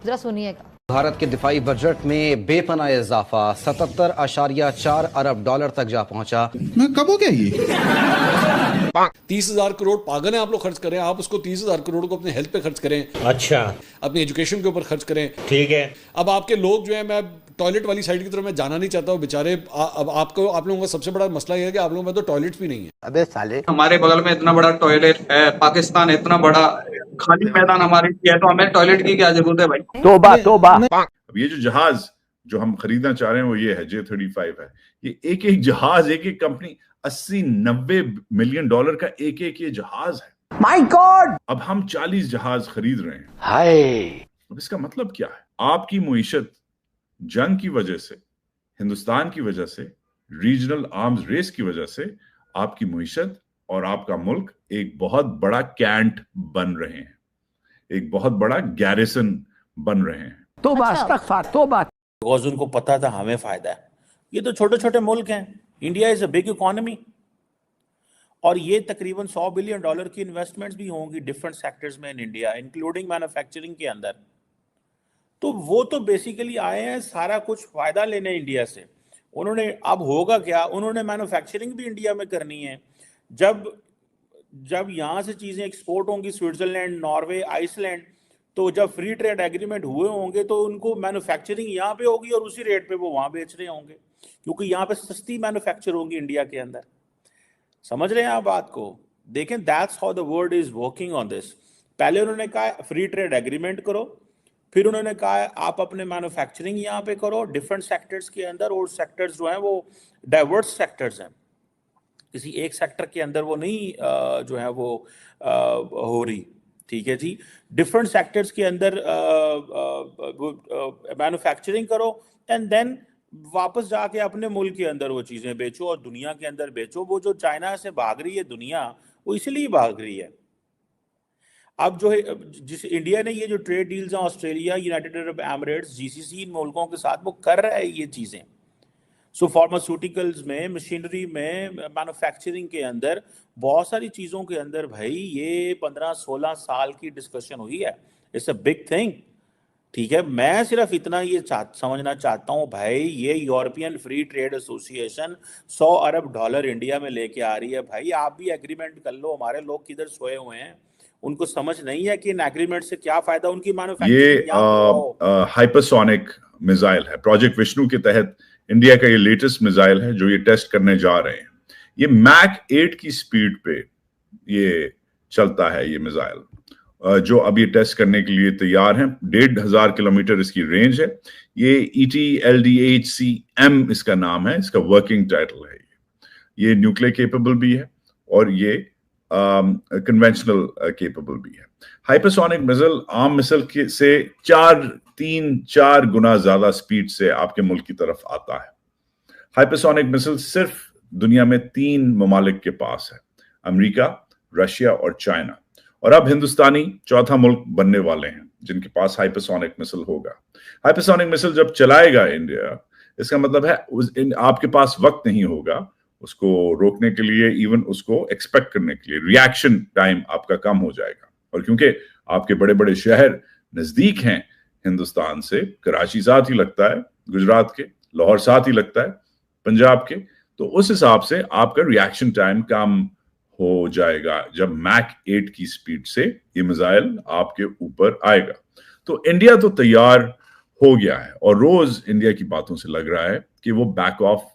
जरा सुनिएगा। भारत के दिफाई बजट में बेपनाह इजाफा 77.4 अरब डॉलर तक जा पहुंचा। मैं कब हो गया ये 30,000 करोड़ पागल हैं आप लोग खर्च करें। आप उसको 30,000 करोड़ को अपने हेल्थ पे खर्च करें, अच्छा अपनी एजुकेशन के ऊपर खर्च करें। ठीक है। अब आपके लोग जो है, मैं टॉयलेट वाली साइड की तरफ मैं जाना नहीं चाहता हूँ बेचारे। अब आप लोगों का सबसे बड़ा मसला यह है कि आप लोगों में तो टॉयलेट्स भी नहीं है। अबे साले, हमारे बगल में इतना बड़ा टॉयलेट है, पाकिस्तान इतना बड़ा खाली मैदान हमारे लिए है, तो हमें टॉयलेट की क्या जरूरत है भाई। तोबा तोबा। अब ये जो जहाज जो हम खरीदना चाह रहे हैं वो ये है J-35 है। ये एक एक जहाज, एक एक कंपनी 80-90 मिलियन डॉलर का एक एक ये जहाज है। My God. अब हम 40 जहाज खरीद रहे हैं। हाय। अब इसका मतलब क्या है? आपकी मुईशत जंग की वजह से, हिंदुस्तान की वजह से, रीजनल आर्म्स रेस की वजह से आपकी मुईशत और आपका मुल्क एक बहुत बड़ा कैंट बन रहे हैं, एक बहुत बड़ा गैरिसन बन रहे हैं। तोबा अस्तगफार तोबा। बिकॉज उनको पता था हमें फायदा है। ये तो छोटे छोटे मुल्क हैं। India is a big economy और ये तकरीबन $100 बिलियन की इन्वेस्टमेंट्स भी होंगी डिफरेंट सेक्टर्स में इन इंडिया, इंक्लूडिंग मैन्युफैक्चरिंग के अंदर। तो वो तो बेसिकली आए हैं सारा कुछ फायदा लेने इंडिया से। उन्होंने अब होगा क्या, उन्होंने मैन्युफैक्चरिंग भी इंडिया में करनी है। जब यहाँ से चीज़ें एक्सपोर्ट होंगी स्विट्जरलैंड, नॉर्वे, आइसलैंड, तो जब फ्री ट्रेड एग्रीमेंट हुए होंगे तो उनको मैन्युफैक्चरिंग यहाँ पे होगी और उसी रेट पे वो वहाँ बेच रहे होंगे, क्योंकि यहाँ पे सस्ती मैन्युफैक्चर होगी इंडिया के अंदर। समझ रहे हैं आप बात को? देखें, that's how the world is working on this. पहले उन्होंने कहा फ्री ट्रेड एग्रीमेंट करो, फिर उन्होंने कहा आप अपने मैन्युफैक्चरिंग यहाँ पे करो डिफरेंट सेक्टर्स के अंदर, और सेक्टर्स जो हैं वो डाइवर्स सेक्टर्स हैं, किसी एक सेक्टर के अंदर वो नहीं जो है वो हो रही। ठीक है जी, डिफरेंट सेक्टर्स के अंदर मैन्युफैक्चरिंग करो एंड देन वापस जाके अपने मुल्क के अंदर वो चीज़ें बेचो और दुनिया के अंदर बेचो। वो जो चाइना से भाग रही है दुनिया, वो इसलिए भाग रही है। अब जो है, जिस इंडिया ने ये जो ट्रेड डील्स हैं Australia, United Arab Emirates, GCC, इन मुल्कों के साथ वो कर रहा है ये चीज़ें। सो फार्मास्यूटिकल्स में, मशीनरी में, मैन्युफैक्चरिंग के अंदर, बहुत सारी चीज़ों के अंदर भाई ये 15-16 साल की डिस्कशन हुई है। It's a big thing. ठीक है, मैं सिर्फ इतना ये समझना चाहता हूँ भाई, ये यूरोपियन फ्री ट्रेड एसोसिएशन $100 अरब इंडिया में लेके आ रही है। भाई आप भी एग्रीमेंट कर लो। हमारे लोग किधर सोए हुए हैं, उनको समझ नहीं है कि इन एग्रीमेंट से क्या फायदा उनकी मैन्युफैक्चरिंग। ये हाइपरसोनिक मिसाइल है, प्रोजेक्ट विष्णु के तहत इंडिया का ये लेटेस्ट मिसाइल है जो ये टेस्ट करने जा रहे हैं। ये मैक 8 की स्पीड पे ये चलता है। ये मिसाइल जो अब ये टेस्ट करने के लिए तैयार हैं, 1,500 किलोमीटर इसकी रेंज है। ये ETLDHCM इसका नाम है, इसका वर्किंग टाइटल है। ये न्यूक्लियर केपेबल भी है और ये कन्वेंशनल केपेबल भी है। हाइपरसोनिक मिसाइल आम मिसाइल से 3-4 गुना ज्यादा स्पीड से आपके मुल्क की तरफ आता है। हाइपरसोनिक मिसाइल सिर्फ दुनिया में 3 ममालिक के पास है, अमेरिका, रशिया और चाइना। और अब हिंदुस्तानी चौथा मुल्क बनने वाले हैं जिनके पास हाइपरसोनिक मिसाइल होगा। हाइपरसोनिक मिसाइल जब चलाएगा इंडिया, इसका मतलब है आपके पास वक्त नहीं होगा उसको रोकने के लिए, इवन उसको एक्सपेक्ट करने के लिए। रिएक्शन टाइम आपका कम हो जाएगा। और क्योंकि आपके बड़े बड़े शहर नजदीक हैं हिंदुस्तान से, कराची साथ ही लगता है गुजरात के, लाहौर साथ ही लगता है पंजाब के, तो उस हिसाब से आपका रिएक्शन टाइम कम हो जाएगा जब मैक 8 की स्पीड से ये मिसाइल आपके ऊपर आएगा। तो इंडिया तो तैयार हो गया है और रोज इंडिया की बातों से लग रहा है कि वो बैक ऑफ